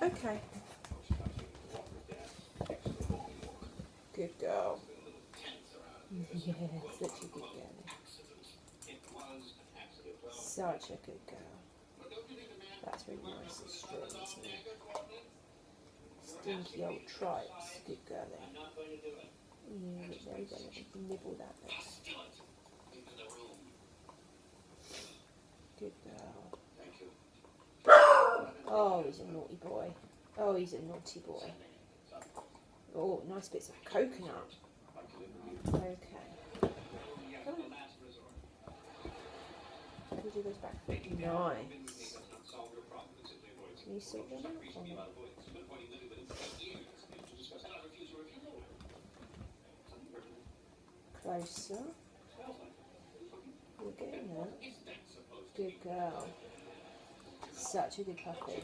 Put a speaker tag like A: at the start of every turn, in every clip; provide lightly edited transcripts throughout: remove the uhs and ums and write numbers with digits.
A: Okay. Good girl. Yeah, such a good girl. Such a good girl. That's really nice and strong, isn't it? Stinky old tribes. Good girl then. Yeah, there we go. You can nibble that bit. Good girl. Oh, he's a naughty boy. Oh, he's a naughty boy. Oh, nice bits of coconut. Okay. Come on. Can you do those back feet? Nice. Can you sort them out for me? Closer. You're getting there. Good girl. Such a good puppy.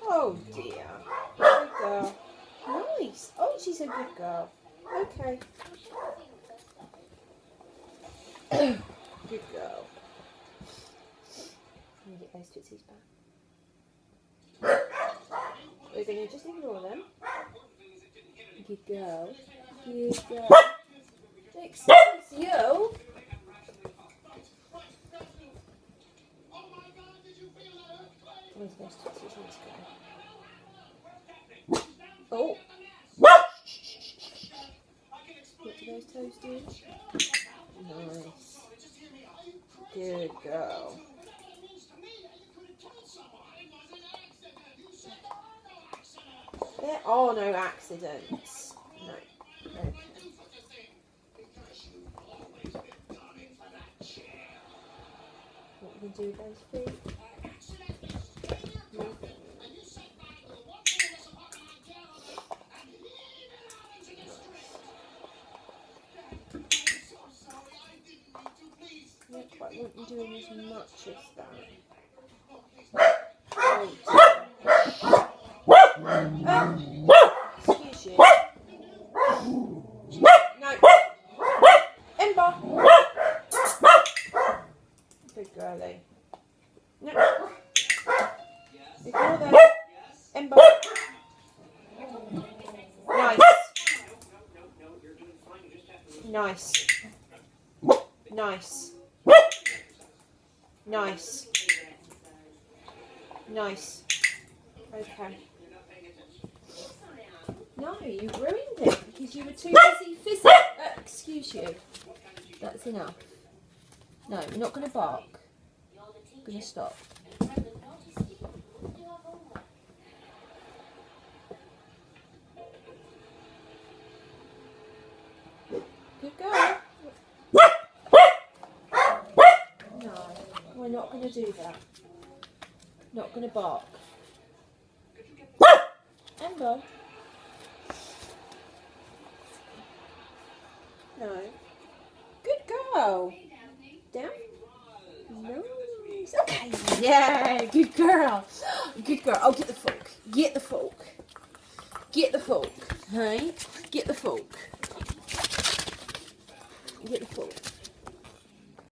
A: Oh dear. Good girl. Nice. Oh, she's a good girl. Okay. Good girl. Can you get those tootsies back? We're going to just ignore them. Good girl. Good girl. Excuse you. Where's those tootsies? Let's go. Oh. What do those toes do? Nice. Good girl. There are no accidents. No. Okay. What we do with those feet? I don't quite want you doing as much as that. Excuse you. No. Ember. Good girlie. No. Ignore that. Ember. Nice. Nice. Nice. Nice. Nice. Okay. No, you ruined it because you were too busy fizzing. Excuse you. That's enough. No, you're not going to bark. I'm going to stop. Good girl. No, we're not going to do that. Not going to bark. Ember. No. Good girl. Down. Nice. Okay. Yeah. Good girl. Good girl. Oh, get the fork. Get the fork. Get the fork. Hey. Get the fork. Get the fork.